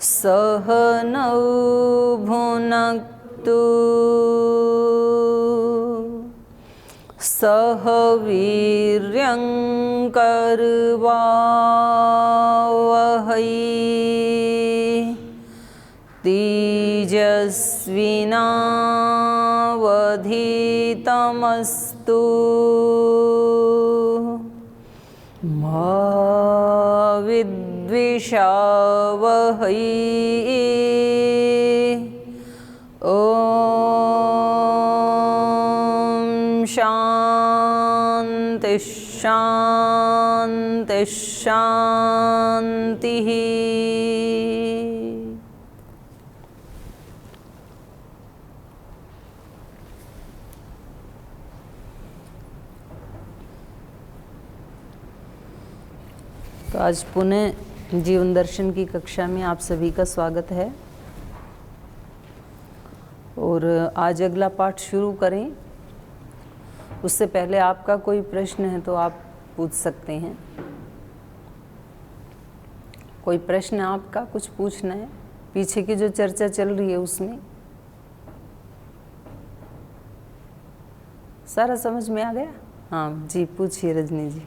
सह नौ भुनक्तु सह वीर्यङ्करवावहै तेजस्विनावधीतमस्तु मा विद्विषावहै। ॐ शान्ति शान्ति शान्तिः। तो आज पुनः जीवन दर्शन की कक्षा में आप सभी का स्वागत है और आज अगला पाठ शुरू करें। उससे पहले आपका कोई प्रश्न है तो आप पूछ सकते हैं। कोई प्रश्न आपका कुछ पूछना है पीछे की जो चर्चा चल रही है उसमें? सारा समझ में आ गया? हाँ जी, पूछिए रजनी जी।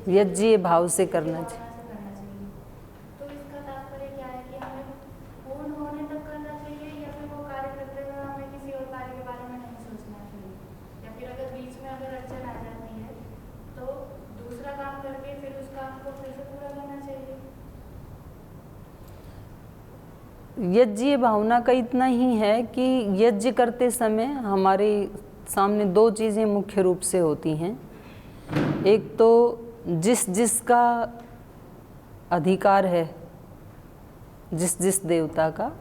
यज्ञ भाव से करना चाहिए। तो इसका तात्पर्य क्या है कि हमें पूर्ण होने तक करना चाहिए या फिर वो कार्य करते हुए हमें किसी और कार्य के बारे में नहीं सोचना चाहिए, या फिर अगर बीच में अगर अड़चन आ जाती है तो दूसरा काम करके फिर उस काम को फिर से पूरा करना चाहिए? यज्ञ भावना का इतना ही है कि यज्ञ करते समय हमारे सामने दो चीज़ें मुख्य रूप से होती हैं। एक तो जिसका अधिकार है, जिस देवता का,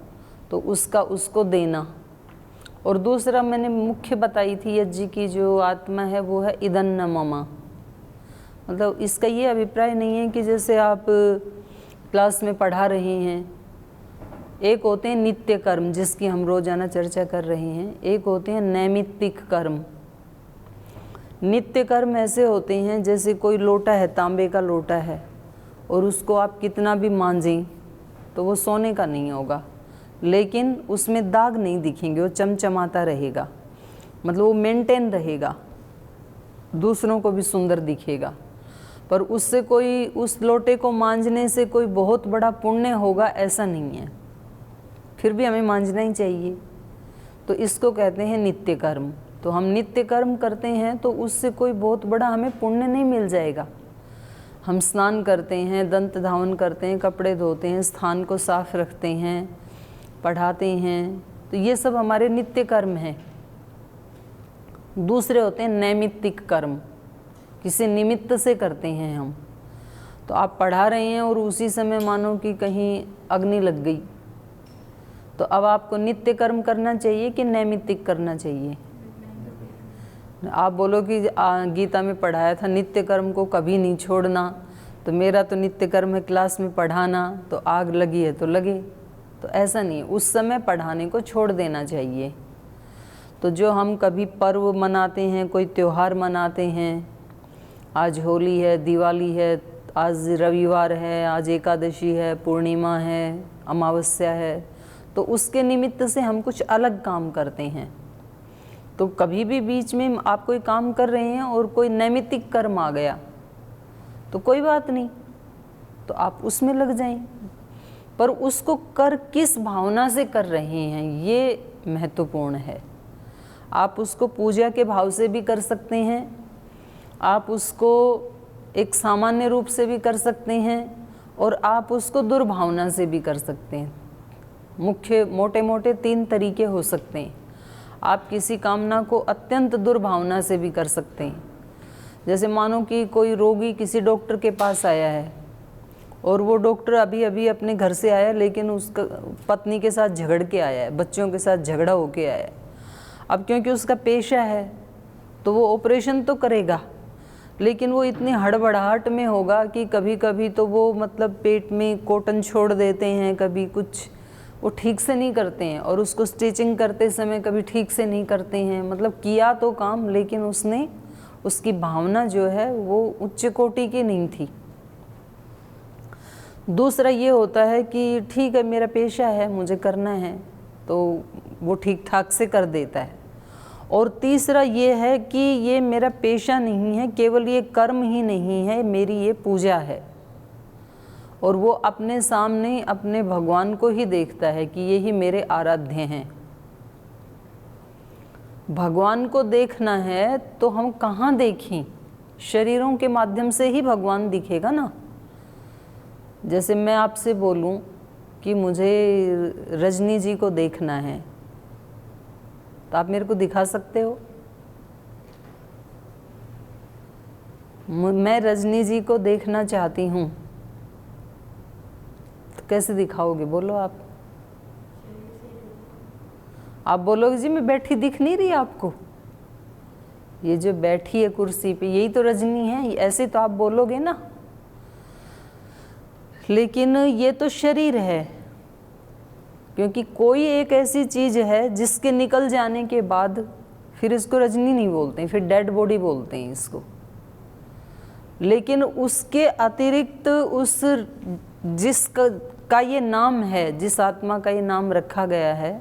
तो उसका उसको देना। और दूसरा मैंने मुख्य बताई थी यज्ञ की जो आत्मा है वो है इदन्न मम। मतलब इसका ये अभिप्राय नहीं है कि जैसे आप क्लास में पढ़ा रहे हैं, एक होते हैं नित्य कर्म जिसकी हम रोजाना चर्चा कर रहे हैं, एक होते हैं नैमित्तिक कर्म। नित्य कर्म ऐसे होते हैं जैसे कोई लोटा है, तांबे का लोटा है, और उसको आप कितना भी मांजें तो वो सोने का नहीं होगा, लेकिन उसमें दाग नहीं दिखेंगे, वो चमचमाता रहेगा, मतलब वो मेंटेन रहेगा, दूसरों को भी सुंदर दिखेगा। पर उससे कोई, उस लोटे को मांजने से कोई बहुत बड़ा पुण्य होगा ऐसा नहीं है, फिर भी हमें मांजना ही चाहिए। तो इसको कहते हैं नित्य कर्म। तो हम नित्य कर्म करते हैं तो उससे कोई बहुत बड़ा हमें पुण्य नहीं मिल जाएगा। हम स्नान करते हैं, दंत धावन करते हैं, कपड़े धोते हैं, स्थान को साफ रखते हैं, पढ़ाते हैं, तो ये सब हमारे नित्य कर्म हैं। दूसरे होते हैं नैमित्तिक कर्म, किसी निमित्त से करते हैं हम। तो आप पढ़ा रहे हैं और उसी समय मानो कि कहीं अग्नि लग गई, तो अब आपको नित्य कर्म करना चाहिए कि नैमित्तिक करना चाहिए? आप बोलो कि गीता में पढ़ाया था नित्य कर्म को कभी नहीं छोड़ना, तो मेरा तो नित्य कर्म है क्लास में पढ़ाना, तो आग लगी है तो लगे। तो ऐसा नहीं है, उस समय पढ़ाने को छोड़ देना चाहिए। तो जो हम कभी पर्व मनाते हैं, कोई त्यौहार मनाते हैं, आज होली है, दिवाली है, आज रविवार है, आज एकादशी है, पूर्णिमा है, अमावस्या है, तो उसके निमित्त से हम कुछ अलग काम करते हैं। तो कभी भी बीच में आप कोई काम कर रहे हैं और कोई नैमित्तिक कर्म आ गया तो कोई बात नहीं, तो आप उसमें लग जाएं, पर उसको कर किस भावना से कर रहे हैं ये महत्वपूर्ण है। आप उसको पूजा के भाव से भी कर सकते हैं, आप उसको एक सामान्य रूप से भी कर सकते हैं, और आप उसको दुर्भावना से भी कर सकते हैं। मुख्य मोटे मोटे 3 तरीके हो सकते हैं। आप किसी कामना को अत्यंत दुर्भावना से भी कर सकते हैं। जैसे मानो कि कोई रोगी किसी डॉक्टर के पास आया है और वो डॉक्टर अभी अभी अपने घर से आया, लेकिन उसका पत्नी के साथ झगड़ के आया है, बच्चों के साथ झगड़ा होके आया है। अब क्योंकि उसका पेशा है तो वो ऑपरेशन तो करेगा, लेकिन वो इतनी हड़बड़ाहट में होगा कि कभी कभी तो वो मतलब पेट में कॉटन छोड़ देते हैं, कभी कुछ वो ठीक से नहीं करते हैं, और उसको स्टिचिंग करते समय कभी ठीक से नहीं करते हैं। मतलब किया तो काम, लेकिन उसने उसकी भावना जो है वो उच्च कोटि की नहीं थी। दूसरा ये होता है कि ठीक है मेरा पेशा है, मुझे करना है, तो वो ठीक ठाक से कर देता है। और तीसरा ये है कि ये मेरा पेशा नहीं है, केवल ये कर्म ही नहीं है, मेरी ये पूजा है। और वो अपने सामने अपने भगवान को ही देखता है कि यही मेरे आराध्य हैं। भगवान को देखना है तो हम कहाँ देखें? शरीरों के माध्यम से ही भगवान दिखेगा ना। जैसे मैं आपसे बोलूं कि मुझे रजनी जी को देखना है, तो आप मेरे को दिखा सकते हो? मैं रजनी जी को देखना चाहती हूँ, तो कैसे दिखाओगे? बोलो आप। आप बोलोगे जी मैं बैठी दिख नहीं रही आपको, ये जो बैठी है कुर्सी पे यही तो रजनी है, ऐसे तो आप बोलोगे ना। लेकिन ये तो शरीर है, क्योंकि कोई एक ऐसी चीज है जिसके निकल जाने के बाद फिर इसको रजनी नहीं बोलते, फिर डेड बॉडी बोलते हैं इसको। लेकिन उसके अतिरिक्त उस जिसका ये नाम है, जिस आत्मा का ये नाम रखा गया है,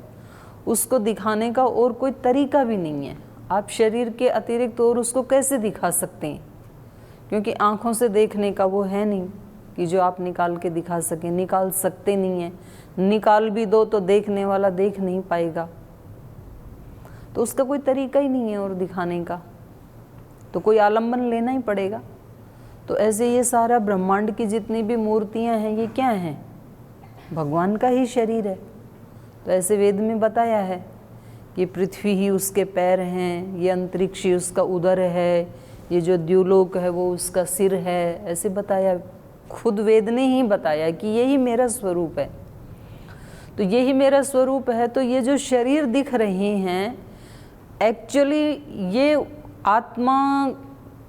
उसको दिखाने का और कोई तरीका भी नहीं है। आप शरीर के अतिरिक्त और उसको कैसे दिखा सकते हैं? क्योंकि आँखों से देखने का वो है नहीं कि जो आप निकाल के दिखा सकें, निकाल सकते नहीं हैं। निकाल भी दो तो देखने वाला देख नहीं पाएगा, तो उसका कोई तरीका ही नहीं है और दिखाने का, तो कोई आलम्बन लेना ही पड़ेगा। तो ऐसे ये सारा ब्रह्मांड की जितनी भी मूर्तियां हैं ये क्या हैं? भगवान का ही शरीर है। तो ऐसे वेद में बताया है कि पृथ्वी ही उसके पैर हैं, ये अंतरिक्ष ही उसका उदर है, ये जो द्युलोक है वो उसका सिर है, ऐसे बताया। खुद वेद ने ही बताया कि यही मेरा स्वरूप है। तो यही मेरा स्वरूप है। तो ये जो शरीर दिख रहे हैं, एक्चुअली ये आत्मा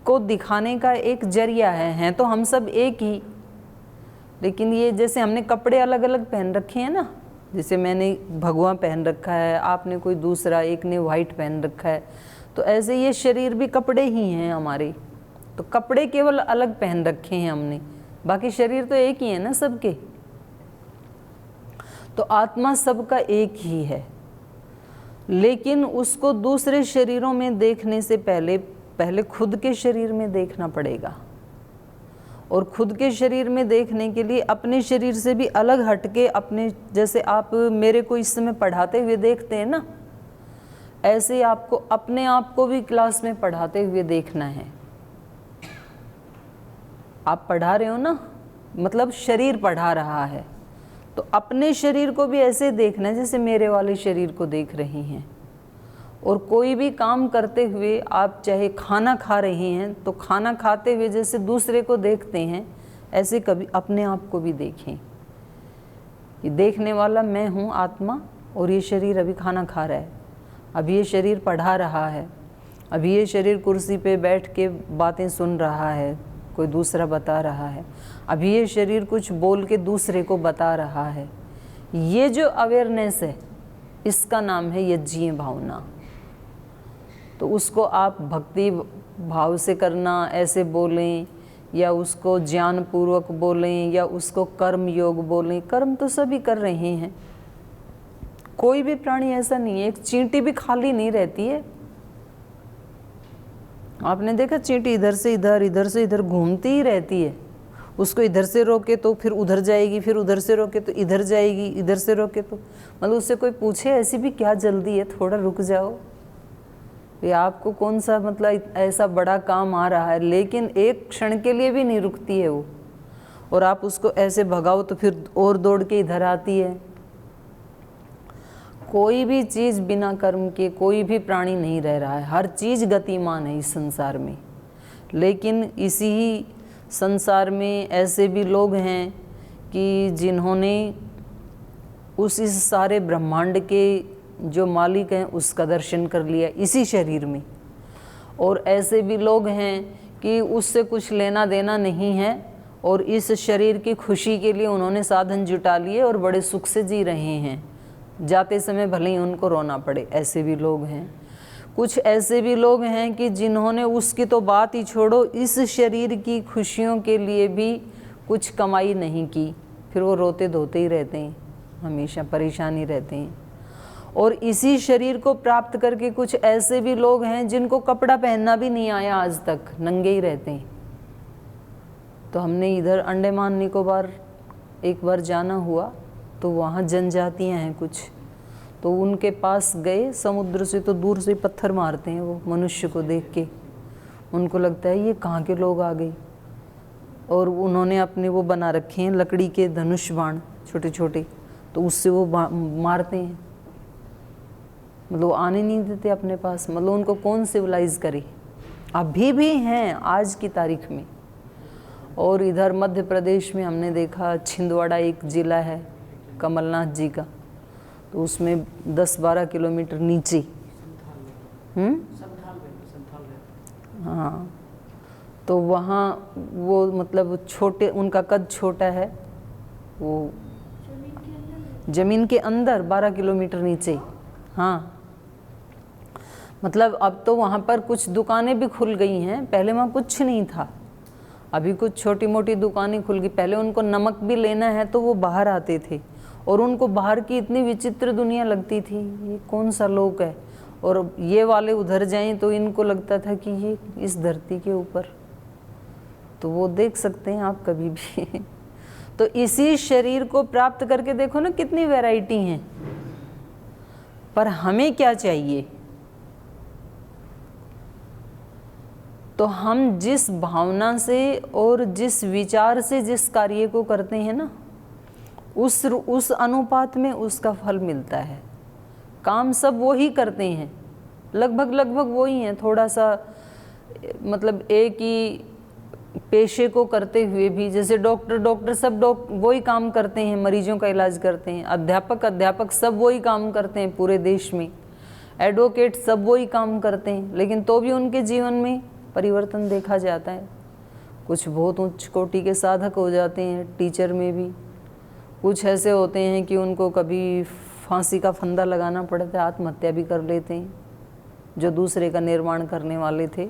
को दिखाने का एक जरिया हैं तो हम सब एक ही। लेकिन ये जैसे हमने कपड़े अलग अलग पहन रखे हैं ना, जैसे मैंने भगवा पहन रखा है, आपने कोई दूसरा, एक ने वाइट पहन रखा है, तो ऐसे ये शरीर भी कपड़े ही हैं हमारे। तो कपड़े केवल अलग पहन रखे हैं हमने, बाकी शरीर तो एक ही है ना सबके। तो आत्मा सबका एक ही है, लेकिन उसको दूसरे शरीरों में देखने से पहले खुद के शरीर में देखना पड़ेगा। और खुद के शरीर में देखने के लिए अपने शरीर से भी अलग हटके, अपने जैसे आप मेरे को इस समय पढ़ाते हुए देखते हैं ना, ऐसे ही आपको अपने आप को भी क्लास में पढ़ाते हुए देखना है। आप पढ़ा रहे हो ना, मतलब शरीर पढ़ा रहा है, तो अपने शरीर को भी ऐसे देखना है जैसे मेरे वाले शरीर को देख रही हैं। और कोई भी काम करते हुए आप चाहे खाना खा रहे हैं तो खाना खाते हुए जैसे दूसरे को देखते हैं, ऐसे कभी अपने आप को भी देखें। ये देखने वाला मैं हूँ आत्मा, और ये शरीर अभी खाना खा रहा है, अभी ये शरीर पढ़ा रहा है, अभी ये शरीर कुर्सी पे बैठ के बातें सुन रहा है, कोई दूसरा बता रहा है, अभी ये शरीर कुछ बोल के दूसरे को बता रहा है। ये जो अवेयरनेस है, इसका नाम है यज्ञीय भावना। तो उसको आप भक्ति भाव से करना, ऐसे बोलें, या उसको ज्ञान पूर्वक बोलें, या उसको कर्म योग बोलें। कर्म तो सभी कर रहे हैं, कोई भी प्राणी ऐसा नहीं है, एक चींटी भी खाली नहीं रहती है। आपने देखा चींटी इधर से इधर, इधर से इधर घूमती ही रहती है। उसको इधर से रोके तो फिर उधर जाएगी, फिर उधर से रोके तो इधर जाएगी, इधर से रोके तो, मतलब उससे कोई पूछे ऐसी भी क्या जल्दी है, थोड़ा रुक जाओ, ये आपको कौन सा मतलब ऐसा बड़ा काम आ रहा है, लेकिन एक क्षण के लिए भी नहीं रुकती है वो। और आप उसको ऐसे भगाओ तो फिर और दौड़ के इधर आती है। कोई भी चीज़ बिना कर्म के कोई भी प्राणी नहीं रह रहा है, हर चीज़ गतिमान है इस संसार में। लेकिन इसी ही संसार में ऐसे भी लोग हैं कि जिन्होंने इस सारे ब्रह्मांड के जो मालिक हैं उसका दर्शन कर लिया इसी शरीर में। और ऐसे भी लोग हैं कि उससे कुछ लेना देना नहीं है, और इस शरीर की खुशी के लिए उन्होंने साधन जुटा लिए और बड़े सुख से जी रहे हैं। जाते समय भले ही उनको रोना पड़े, ऐसे भी लोग हैं। कुछ ऐसे भी लोग हैं कि जिन्होंने उसकी तो बात ही छोड़ो, इस शरीर की खुशियों के लिए भी कुछ कमाई नहीं की, फिर वो रोते धोते ही रहते हैं, हमेशा परेशान ही रहते हैं। और इसी शरीर को प्राप्त करके कुछ ऐसे भी लोग हैं जिनको कपड़ा पहनना भी नहीं आया आज तक, नंगे ही रहते हैं। तो हमने इधर अंडमान निकोबार एक बार जाना हुआ, तो वहाँ जनजातियाँ हैं कुछ, तो उनके पास गए, समुद्र से तो दूर से पत्थर मारते हैं वो मनुष्य को देख के, उनको लगता है ये कहाँ के लोग आ गए। और उन्होंने अपने वो बना रखे हैं लकड़ी के धनुष बाण छोटे छोटे, तो उससे वो मारते हैं, मतलब आने नहीं देते अपने पास। मतलब उनको कौन सिविलाइज करे, अभी भी हैं आज की तारीख में। और इधर मध्य प्रदेश में हमने देखा, छिंदवाड़ा एक ज़िला है कमलनाथ जी का, तो उसमें 10-12 किलोमीटर नीचे हाँ, तो वहाँ वो मतलब छोटे, उनका कद छोटा है, वो ज़मीन के अंदर 12 किलोमीटर नीचे। हाँ, मतलब अब तो वहाँ पर कुछ दुकानें भी खुल गई हैं, पहले वहाँ कुछ नहीं था, अभी कुछ छोटी मोटी दुकानें खुल गई। पहले उनको नमक भी लेना है तो वो बाहर आते थे, और उनको बाहर की इतनी विचित्र दुनिया लगती थी, ये कौन सा लोक है। और ये वाले उधर जाएं तो इनको लगता था कि ये इस धरती के ऊपर, तो वो देख सकते हैं आप कभी भी। तो इसी शरीर को प्राप्त करके देखो ना कितनी वैरायटी हैं। पर हमें क्या चाहिए? तो हम जिस भावना से और जिस विचार से जिस कार्य को करते हैं ना, उस अनुपात में उसका फल मिलता है। काम सब वो ही करते हैं, लगभग वो ही हैं। थोड़ा सा मतलब एक ही पेशे को करते हुए भी, जैसे डॉक्टर सब वही काम करते हैं, मरीजों का इलाज करते हैं। अध्यापक सब वही काम करते हैं पूरे देश में। एडवोकेट सब वही काम करते हैं, लेकिन तो भी उनके जीवन में परिवर्तन देखा जाता है। कुछ बहुत उच्च कोटि के साधक हो जाते हैं, टीचर में भी। कुछ ऐसे होते हैं कि उनको कभी फांसी का फंदा लगाना पड़ता है, आत्महत्या भी कर लेते हैं। जो दूसरे का निर्माण करने वाले थे,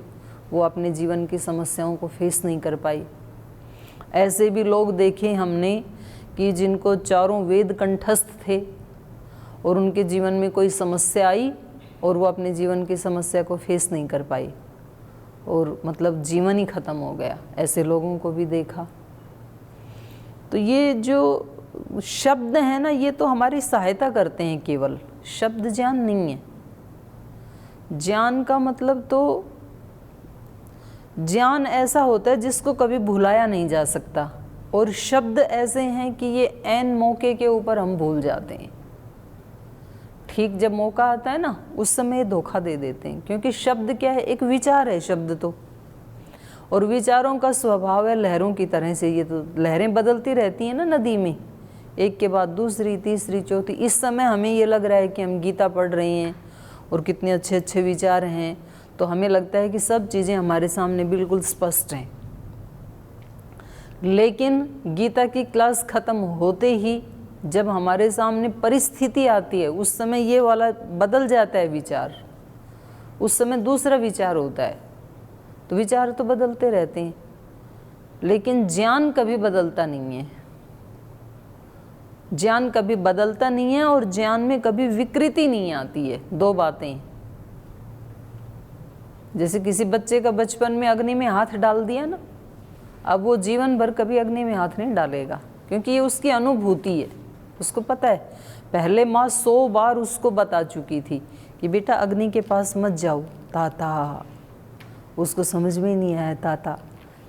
वो अपने जीवन की समस्याओं को फेस नहीं कर पाए। ऐसे भी लोग देखे हमने कि जिनको चारों वेद कंठस्थ थे और उनके जीवन में कोई समस्या आई और वो अपने जीवन की समस्या को फेस नहीं कर पाए, और मतलब जीवन ही ख़त्म हो गया। ऐसे लोगों को भी देखा। तो ये जो शब्द है ना, ये तो हमारी सहायता करते हैं केवल, शब्द ज्ञान नहीं है। ज्ञान का मतलब तो ज्ञान ऐसा होता है जिसको कभी भुलाया नहीं जा सकता, और शब्द ऐसे हैं कि ये ऐन मौके के ऊपर हम भूल जाते हैं। ठीक जब मौका आता है ना, उस समय धोखा दे देते हैं, क्योंकि शब्द क्या है? एक विचार है शब्द तो, और विचारों का स्वभाव है लहरों की तरह से। ये तो लहरें बदलती रहती हैं ना नदी में, एक के बाद दूसरी, तीसरी, चौथी। इस समय हमें ये लग रहा है कि हम गीता पढ़ रहे हैं और कितने अच्छे अच्छे विचार हैं, तो हमें लगता है कि सब चीज़ें हमारे सामने बिल्कुल स्पष्ट हैं। लेकिन गीता की क्लास ख़त्म होते ही जब हमारे सामने परिस्थिति आती है, उस समय ये वाला बदल जाता है विचार, उस समय दूसरा विचार होता है। तो विचार तो बदलते रहते हैं, लेकिन ज्ञान कभी बदलता नहीं है। ज्ञान कभी बदलता नहीं है, और ज्ञान में कभी विकृति नहीं आती है। दो बातें, जैसे किसी बच्चे का बचपन में अग्नि में हाथ डाल दिया ना, अब वो जीवन भर कभी अग्नि में हाथ नहीं डालेगा, क्योंकि ये उसकी अनुभूति है। उसको पता है, पहले माँ 100 बार उसको बता चुकी थी कि बेटा अग्नि के पास मत जाओ ताता। उसको समझ में ही नहीं आया ताता।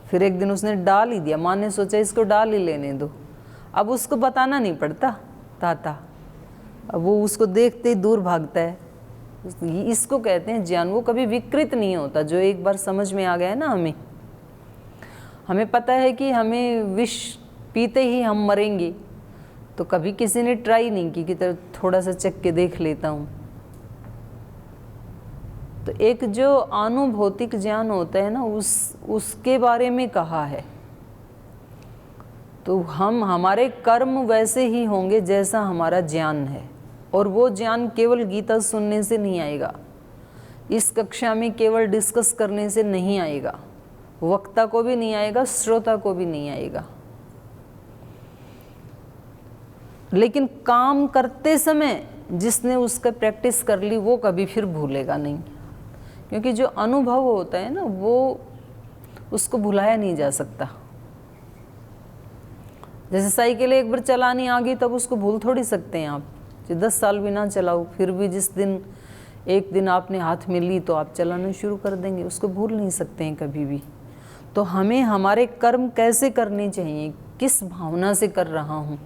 फिर एक दिन उसने डाल ही दिया, माँ ने सोचा इसको डाल ही लेने दो। अब उसको बताना नहीं पड़ता ताता, अब वो उसको देखते ही दूर भागता है। इसको कहते हैं ज्ञान। वो कभी विकृत नहीं होता। जो एक बार समझ में आ गया है ना, हमें पता है कि हमें विष पीते ही हम मरेंगे, तो कभी किसी ने ट्राई नहीं की कि थोड़ा सा चख के देख लेता हूँ। तो एक जो अनुभौतिक ज्ञान होता है ना, उसके बारे में कहा है। तो हमारे कर्म वैसे ही होंगे जैसा हमारा ज्ञान है। और वो ज्ञान केवल गीता सुनने से नहीं आएगा, इस कक्षा में केवल डिस्कस करने से नहीं आएगा, वक्ता को भी नहीं आएगा, श्रोता को भी नहीं आएगा। लेकिन काम करते समय जिसने उसका प्रैक्टिस कर ली वो कभी फिर भूलेगा नहीं, क्योंकि जो अनुभव होता है ना वो उसको भुलाया नहीं जा सकता। जैसे साइकिल एक बार चलानी आ गई तब उसको भूल थोड़ी सकते हैं आप, जो 10 साल भी ना चलाओ फिर भी जिस दिन एक दिन आपने हाथ में ली तो आप चलाना शुरू कर देंगे, उसको भूल नहीं सकते हैं कभी भी। तो हमें हमारे कर्म कैसे करने चाहिए, किस भावना से कर रहा हूँ,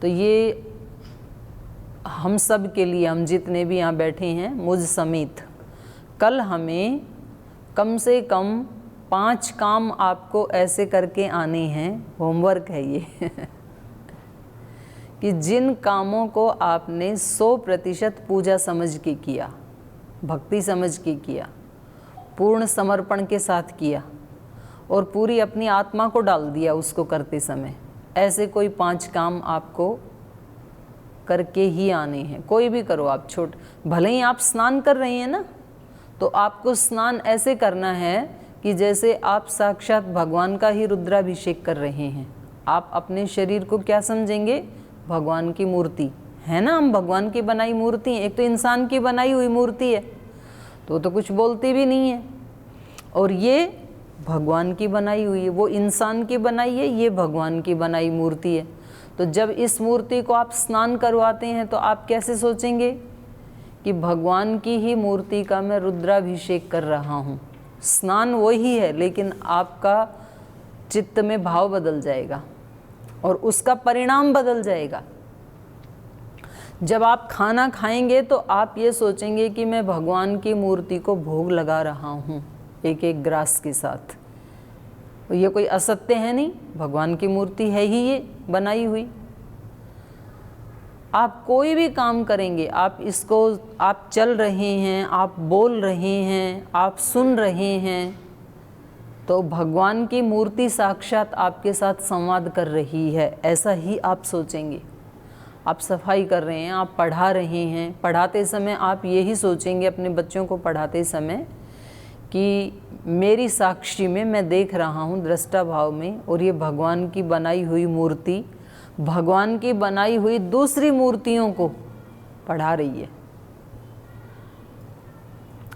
तो ये हम सब के लिए, हम जितने भी यहाँ बैठे हैं मुझ समेत, कल हमें कम से कम 5 काम आपको ऐसे करके आने हैं, होमवर्क है ये कि जिन कामों को आपने 100% पूजा समझ के किया, भक्ति समझ के किया, पूर्ण समर्पण के साथ किया और पूरी अपनी आत्मा को डाल दिया उसको करते समय, ऐसे कोई 5 काम आपको करके ही आने हैं। कोई भी करो आप, भले ही आप स्नान कर रहे हैं ना, तो आपको स्नान ऐसे करना है कि जैसे आप साक्षात भगवान का ही रुद्राभिषेक कर रहे हैं। आप अपने शरीर को क्या समझेंगे, भगवान की मूर्ति है ना, हम भगवान की बनाई मूर्ति हैं। एक तो इंसान की बनाई हुई मूर्ति है तो कुछ बोलती भी नहीं है, और ये भगवान की बनाई हुई है, वो इंसान की बनाई है, ये भगवान की बनाई मूर्ति है। तो जब इस मूर्ति को आप स्नान करवाते हैं तो आप कैसे सोचेंगे कि भगवान की ही मूर्ति का मैं रुद्राभिषेक कर रहा हूँ। स्नान वही है, लेकिन आपका चित्त में भाव बदल जाएगा और उसका परिणाम बदल जाएगा। जब आप खाना खाएंगे तो आप ये सोचेंगे कि मैं भगवान की मूर्ति को भोग लगा रहा हूँ एक एक ग्रास के साथ। ये कोई असत्य है नहीं, भगवान की मूर्ति है ही ये बनाई हुई। आप कोई भी काम करेंगे, आप इसको, आप चल रहे हैं, आप बोल रहे हैं, आप सुन रहे हैं, तो भगवान की मूर्ति साक्षात आपके साथ संवाद कर रही है, ऐसा ही आप सोचेंगे। आप सफाई कर रहे हैं, आप पढ़ा रहे हैं, पढ़ाते समय आप यही सोचेंगे अपने बच्चों को पढ़ाते समय कि मेरी साक्षी में मैं देख रहा हूँ दृष्टा भाव में, और ये भगवान की बनाई हुई मूर्ति भगवान की बनाई हुई दूसरी मूर्तियों को पढ़ा रही है।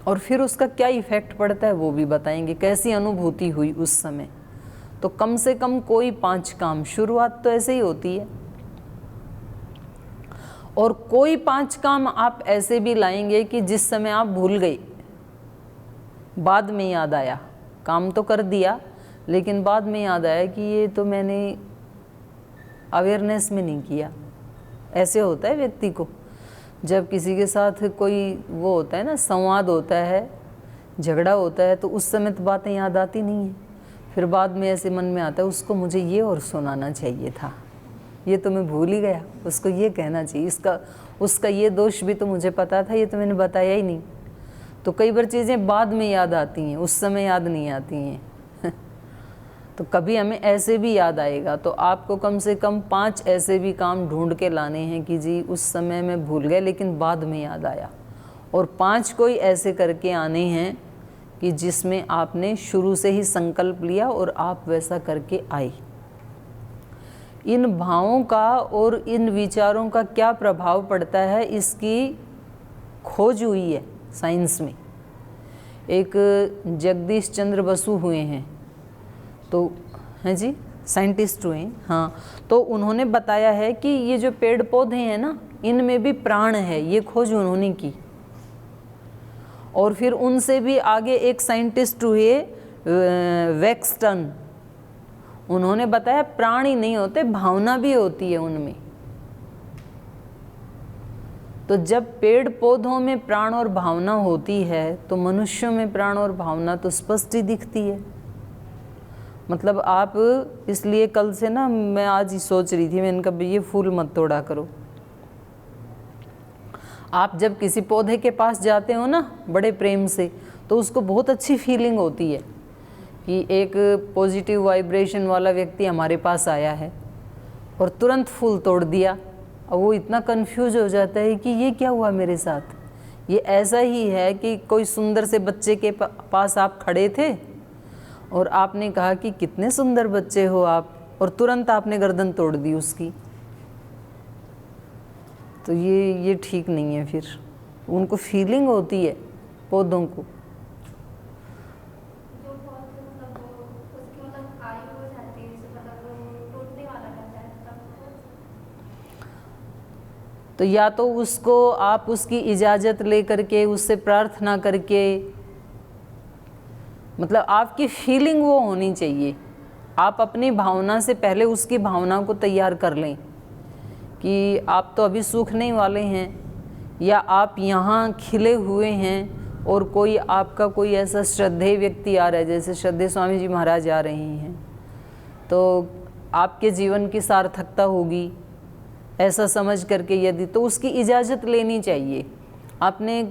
और फिर उसका क्या इफेक्ट पड़ता है वो भी बताएंगे, कैसी अनुभूति हुई उस समय। तो कम से कम कोई 5 काम, शुरुआत तो ऐसे ही होती है, और कोई 5 काम आप ऐसे भी लाएंगे कि जिस समय आप भूल गए, बाद में याद आया। काम तो कर दिया लेकिन बाद में याद आया कि ये तो मैंने अवेयरनेस में नहीं किया। ऐसे होता है व्यक्ति को, जब किसी के साथ कोई वो होता है ना, संवाद होता है, झगड़ा होता है, तो उस समय तो बातें याद आती नहीं है, फिर बाद में ऐसे मन में आता है उसको मुझे ये और सुनाना चाहिए था, ये तो मैं भूल ही गया, उसको ये कहना चाहिए, उसका ये दोष भी तो मुझे पता था, ये तो मैंने बताया ही नहीं। तो कई बार चीज़ें बाद में याद आती हैं, उस समय याद नहीं आती हैं तो कभी हमें ऐसे भी याद आएगा। तो आपको कम से कम 5 ऐसे भी काम ढूंढ के लाने हैं कि जी उस समय मैं भूल गया लेकिन बाद में याद आया, और 5 कोई ऐसे करके आने हैं कि जिसमें आपने शुरू से ही संकल्प लिया और आप वैसा करके आए। इन भावों का और इन विचारों का क्या प्रभाव पड़ता है, इसकी खोज हुई है साइंस में। एक जगदीश चंद्र बसु हुए हैं, तो हैं जी, साइंटिस्ट हुए हैं, हाँ, तो उन्होंने बताया है कि ये जो पेड़ पौधे हैं ना, इनमें भी प्राण है, ये खोज उन्होंने की। और फिर उनसे भी आगे एक साइंटिस्ट हुए वेक्सटन, उन्होंने बताया प्राण ही नहीं होते, भावना भी होती है उनमें। तो जब पेड़ पौधों में प्राण और भावना होती है तो मनुष्यों में प्राण और भावना तो स्पष्ट ही दिखती है। मतलब आप, इसलिए कल से ना मैं आज ही सोच रही थी, मैंने कहा ये फूल मत तोड़ा करो। आप जब किसी पौधे के पास जाते हो ना बड़े प्रेम से, तो उसको बहुत अच्छी फीलिंग होती है कि एक पॉजिटिव वाइब्रेशन वाला व्यक्ति हमारे पास आया है, और तुरंत फूल तोड़ दिया और वो इतना कंफ्यूज हो जाता है कि ये क्या हुआ मेरे साथ। ये ऐसा ही है कि कोई सुंदर से बच्चे के पास आप खड़े थे और आपने कहा कि कितने सुंदर बच्चे हो आप, और तुरंत आपने गर्दन तोड़ दी उसकी। तो ये ठीक नहीं है। फिर उनको फीलिंग होती है पौधों को। जो बहुत मतलब उसकी मतलब आयु हो जाती है, जैसे मतलब वो टूटने वाला रहता है तब तो या तो उसको आप उसकी इजाज़त ले करके, उससे प्रार्थना करके, मतलब आपकी फीलिंग वो होनी चाहिए। आप अपनी भावना से पहले उसकी भावना को तैयार कर लें कि आप तो अभी सूखने वाले हैं, या आप यहाँ खिले हुए हैं और कोई आपका कोई ऐसा श्रद्धेय व्यक्ति आ रहा है, जैसे श्रद्धेय स्वामी जी महाराज आ रहे हैं, तो आपके जीवन की सार्थकता होगी ऐसा समझ करके यदि, तो उसकी इजाज़त लेनी चाहिए। आपने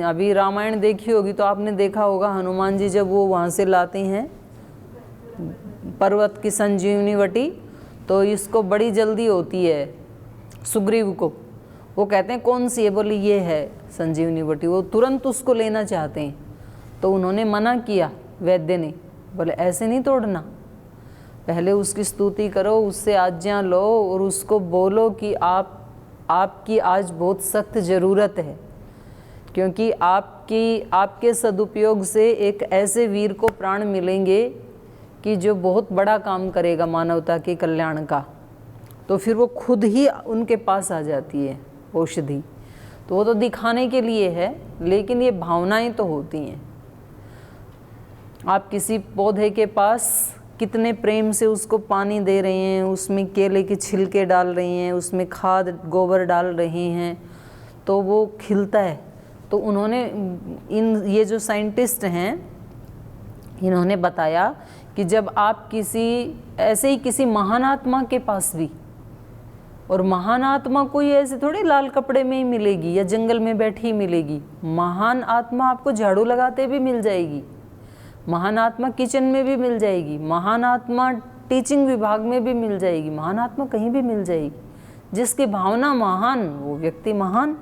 अभी रामायण देखी होगी तो आपने देखा होगा हनुमान जी जब वो वहाँ से लाते हैं पर्वत की संजीवनी वटी, तो इसको बड़ी जल्दी होती है सुग्रीव को। वो कहते हैं कौन सी है, बोली ये है संजीवनी वटी। वो तुरंत उसको लेना चाहते हैं, तो उन्होंने मना किया, वैद्य ने, बोले ऐसे नहीं तोड़ना, पहले उसकी स्तुति करो, उससे आज्ञा लो और उसको बोलो कि आपकी आज बहुत सख्त ज़रूरत है, क्योंकि आपके सदुपयोग से एक ऐसे वीर को प्राण मिलेंगे कि जो बहुत बड़ा काम करेगा मानवता के कल्याण का। तो फिर वो खुद ही उनके पास आ जाती है औषधि। तो वो तो दिखाने के लिए है, लेकिन ये भावनाएं तो होती हैं। आप किसी पौधे के पास कितने प्रेम से उसको पानी दे रहे हैं, उसमें केले के छिलके डाल रहे हैं, उसमें खाद गोबर डाल रहे हैं, तो वो खिलता है। तो उन्होंने ये जो साइंटिस्ट हैं, इन्होंने बताया कि जब आप ऐसे ही किसी महान आत्मा के पास भी, और महान आत्मा कोई ऐसे थोड़ी लाल कपड़े में ही मिलेगी या जंगल में बैठी ही मिलेगी। महान आत्मा आपको झाड़ू लगाते भी मिल जाएगी, महान आत्मा किचन में भी मिल जाएगी, महान आत्मा टीचिंग विभाग में भी मिल जाएगी, महान आत्मा कहीं भी मिल जाएगी। जिसकी भावना महान, वो व्यक्ति महान।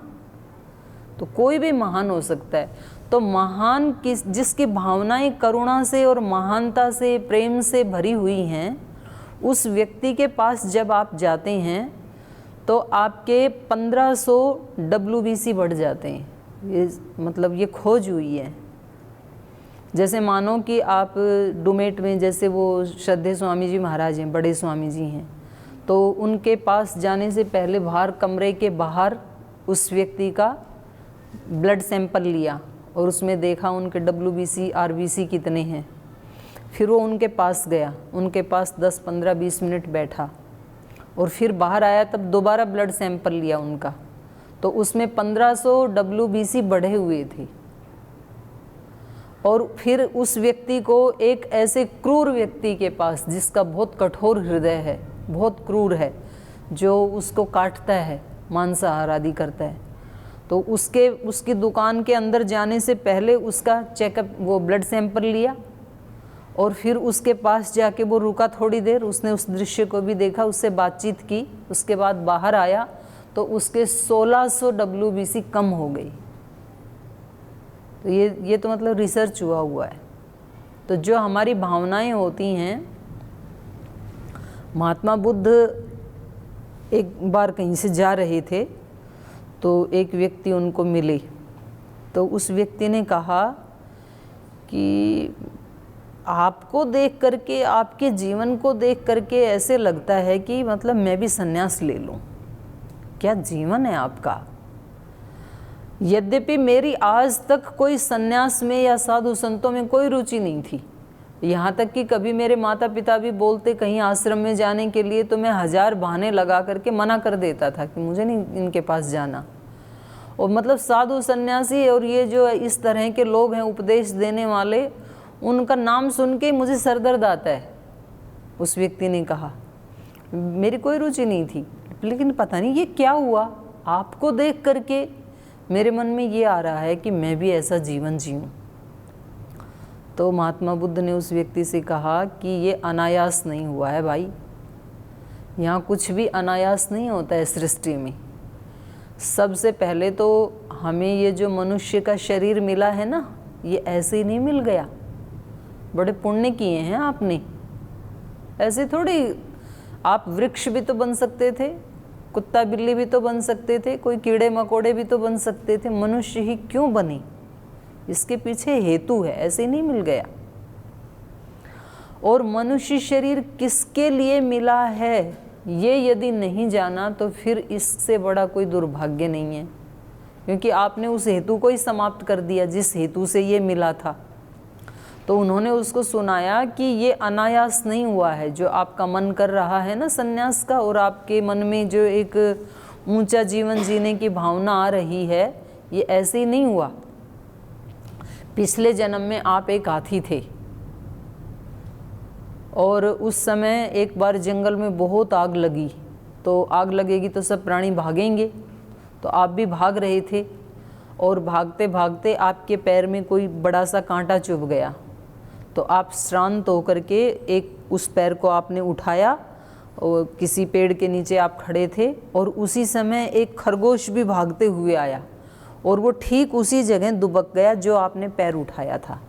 तो कोई भी महान हो सकता है। तो महान जिसकी भावनाएं करुणा से और महानता से, प्रेम से भरी हुई हैं, उस व्यक्ति के पास जब आप जाते हैं तो आपके 1500 WBC बढ़ जाते हैं। ये मतलब ये खोज हुई है। जैसे मानो कि आप डुमेट में, जैसे वो श्रद्धेय स्वामी जी महाराज हैं, बड़े स्वामी जी हैं, तो उनके पास जाने से पहले बाहर, कमरे के बाहर उस व्यक्ति का ब्लड सैंपल लिया और उसमें देखा उनके WBC RBC कितने हैं। फिर वो उनके पास गया, उनके पास 10, 15, 20 मिनट बैठा और फिर बाहर आया, तब दोबारा ब्लड सैंपल लिया उनका, तो उसमें 1500 WBC बढ़े हुए थे। और फिर उस व्यक्ति को एक ऐसे क्रूर व्यक्ति के पास, जिसका बहुत कठोर हृदय है, बहुत क्रूर है, जो उसको काटता है, मांसाहार आदि करता है, तो उसकी दुकान के अंदर जाने से पहले उसका चेकअप, वो ब्लड सैंपल लिया और फिर उसके पास जाके वो रुका थोड़ी देर, उसने उस दृश्य को भी देखा, उससे बातचीत की, उसके बाद बाहर आया तो उसके 1600 WBC कम हो गई। तो ये तो मतलब रिसर्च हुआ है। तो जो हमारी भावनाएं होती हैं, महात्मा बुद्ध एक बार कहीं से जा रहे थे तो एक व्यक्ति उनको मिले, तो उस व्यक्ति ने कहा कि आपको देख करके, आपके जीवन को देख करके ऐसे लगता है कि मतलब मैं भी संन्यास ले लूं। क्या जीवन है आपका। यद्यपि मेरी आज तक कोई संन्यास में या साधु संतों में कोई रुचि नहीं थी, यहाँ तक कि कभी मेरे माता पिता भी बोलते कहीं आश्रम में जाने के लिए तो मैं 1000 बहाने लगा करके मना कर देता था कि मुझे नहीं इनके पास जाना। और मतलब साधु सन्यासी और ये जो इस तरह के लोग हैं उपदेश देने वाले, उनका नाम सुन के मुझे सरदर्द आता है। उस व्यक्ति ने कहा मेरी कोई रुचि नहीं थी, लेकिन पता नहीं ये क्या हुआ, आपको देख करके मेरे मन में ये आ रहा है कि मैं भी ऐसा जीवन जीऊँ। तो महात्मा बुद्ध ने उस व्यक्ति से कहा कि ये अनायास नहीं हुआ है भाई, यहाँ कुछ भी अनायास नहीं होता है सृष्टि में। सबसे पहले तो हमें ये जो मनुष्य का शरीर मिला है ना, ये ऐसे ही नहीं मिल गया, बड़े पुण्य किए हैं आपने। ऐसे थोड़ी, आप वृक्ष भी तो बन सकते थे, कुत्ता बिल्ली भी तो बन सकते थे, कोई कीड़े मकोड़े भी तो बन सकते थे, मनुष्य ही क्यों बने? इसके पीछे हेतु है, ऐसे नहीं मिल गया। और मनुष्य शरीर किसके लिए मिला है, ये यदि नहीं जाना तो फिर इससे बड़ा कोई दुर्भाग्य नहीं है, क्योंकि आपने उस हेतु को ही समाप्त कर दिया जिस हेतु से ये मिला था। तो उन्होंने उसको सुनाया कि ये अनायास नहीं हुआ है, जो आपका मन कर रहा है ना सन्यास का, और आपके मन में जो एक ऊंचा जीवन जीने की भावना आ रही है, ये ऐसे ही नहीं हुआ। पिछले जन्म में आप एक हाथी थे और उस समय एक बार जंगल में बहुत आग लगी, तो आग लगेगी तो सब प्राणी भागेंगे, तो आप भी भाग रहे थे और भागते भागते आपके पैर में कोई बड़ा सा कांटा चुभ गया। तो आप श्रांत होकर के एक उस पैर को आपने उठाया और किसी पेड़ के नीचे आप खड़े थे, और उसी समय एक खरगोश भी भागते हुए आया और वो ठीक उसी जगह दुबक गया जो आपने पैर उठाया था।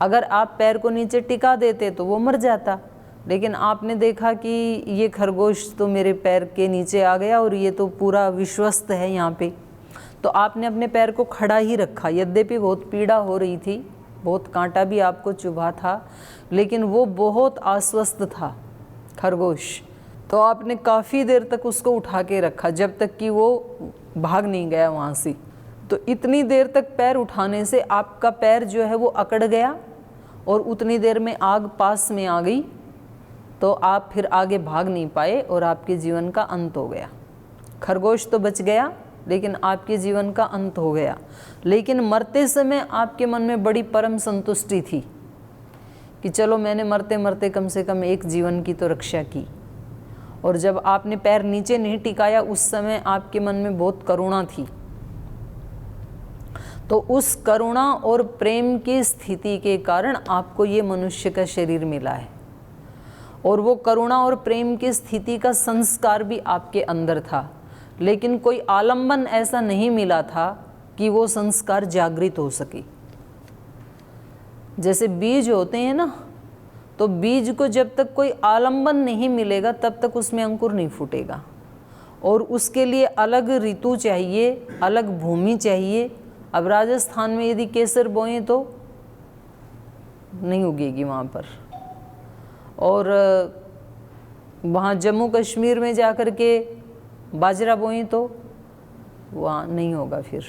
अगर आप पैर को नीचे टिका देते तो वो मर जाता, लेकिन आपने देखा कि ये खरगोश तो मेरे पैर के नीचे आ गया और ये तो पूरा विश्वस्त है यहाँ पे, तो आपने अपने पैर को खड़ा ही रखा। यद्यपि बहुत पीड़ा हो रही थी, बहुत कांटा भी आपको चुभा था, लेकिन वो बहुत आश्वस्त था खरगोश, तो आपने काफ़ी देर तक उसको उठा के रखा जब तक कि वो भाग नहीं गया वहाँ से। तो इतनी देर तक पैर उठाने से आपका पैर जो है वो अकड़ गया और उतनी देर में आग पास में आ गई, तो आप फिर आगे भाग नहीं पाए और आपके जीवन का अंत हो गया। खरगोश तो बच गया, लेकिन आपके जीवन का अंत हो गया। लेकिन मरते समय आपके मन में बड़ी परम संतुष्टि थी कि चलो मैंने मरते मरते कम से कम एक जीवन की तो रक्षा की। और जब आपने पैर नीचे नहीं टिकाया, उस समय आपके मन में बहुत करुणा थी। तो उस करुणा और प्रेम की स्थिति के कारण आपको ये मनुष्य का शरीर मिला है, और वो करुणा और प्रेम की स्थिति का संस्कार भी आपके अंदर था, लेकिन कोई आलंबन ऐसा नहीं मिला था कि वो संस्कार जागृत हो सके। जैसे बीज होते हैं ना, तो बीज को जब तक कोई आलंबन नहीं मिलेगा तब तक उसमें अंकुर नहीं फूटेगा, और उसके लिए अलग ऋतु चाहिए, अलग भूमि चाहिए। अब राजस्थान में यदि केसर बोएं तो नहीं उगेगी वहाँ पर, और वहाँ जम्मू कश्मीर में जाकर के बाजरा बोएं तो वहाँ नहीं होगा। फिर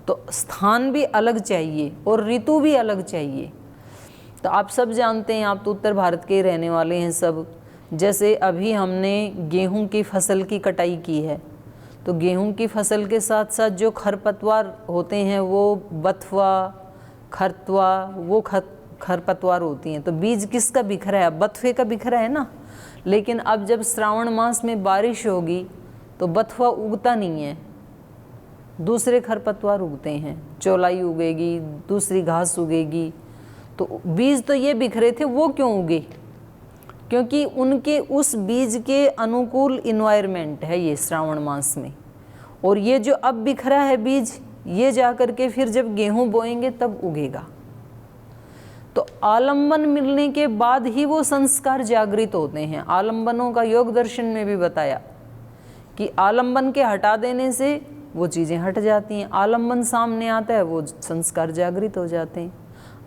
तो स्थान भी अलग चाहिए और ऋतु भी अलग चाहिए। तो आप सब जानते हैं, आप तो उत्तर भारत के ही रहने वाले हैं सब। जैसे अभी हमने गेहूं की फसल की कटाई की है, तो गेहूं की फसल के साथ साथ जो खरपतवार होते हैं वो बथुआ, खरतवा, वो खरपतवार होती हैं। तो बीज किसका बिखरा है? बथुए का बिखरा है ना। लेकिन अब जब श्रावण मास में बारिश होगी तो बथुआ उगता नहीं है, दूसरे खरपतवार उगते हैं, चौलाई उगेगी, दूसरी घास उगेगी। तो बीज तो ये बिखरे थे, वो क्यों उगे? क्योंकि उनके उस बीज के अनुकूल इन्वायरमेंट है ये श्रावण मास में। और ये जो अब बिखरा है बीज, ये जा कर के फिर जब गेहूं बोएंगे तब उगेगा। तो आलंबन मिलने के बाद ही वो संस्कार जागृत होते हैं। आलंबनों का योग दर्शन में भी बताया कि आलंबन के हटा देने से वो चीज़ें हट जाती हैं, आलंबन सामने आता है, वो संस्कार जागृत हो जाते हैं।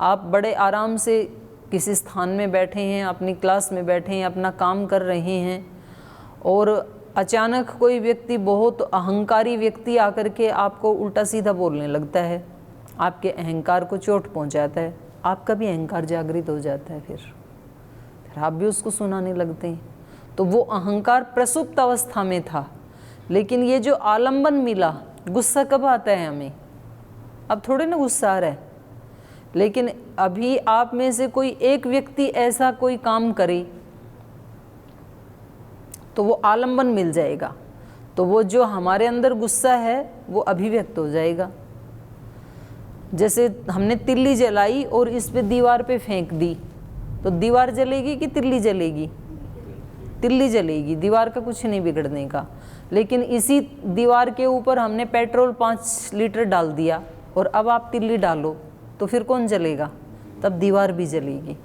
आप बड़े आराम से किसी स्थान में बैठे हैं, अपनी क्लास में बैठे हैं, अपना काम कर रहे हैं, और अचानक कोई व्यक्ति, बहुत अहंकारी व्यक्ति आकर के आपको उल्टा सीधा बोलने लगता है, आपके अहंकार को चोट पहुंचाता है, आपका भी अहंकार जागृत हो जाता है। फिर आप भी उसको सुनाने लगते हैं। तो वो अहंकार प्रसुप्त अवस्था में था। लेकिन ये जो आलंबन मिला, गुस्सा कब आता है हमें? अब थोड़े ना गुस्सा आ रहा है, लेकिन अभी आप में से कोई एक व्यक्ति ऐसा कोई काम करे तो वो आलंबन मिल जाएगा, तो वो जो हमारे अंदर गुस्सा है वो अभिव्यक्त हो जाएगा। जैसे हमने तिल्ली जलाई और इस पे दीवार पे फेंक दी, तो दीवार जलेगी कि तिल्ली जलेगी? तिल्ली जलेगी, दीवार का कुछ नहीं बिगड़ने का। लेकिन इसी दीवार के ऊपर हमने पेट्रोल 5 लीटर डाल दिया और अब आप तिल्ली डालो तो फिर कौन जलेगा? तब दीवार भी जलेगी।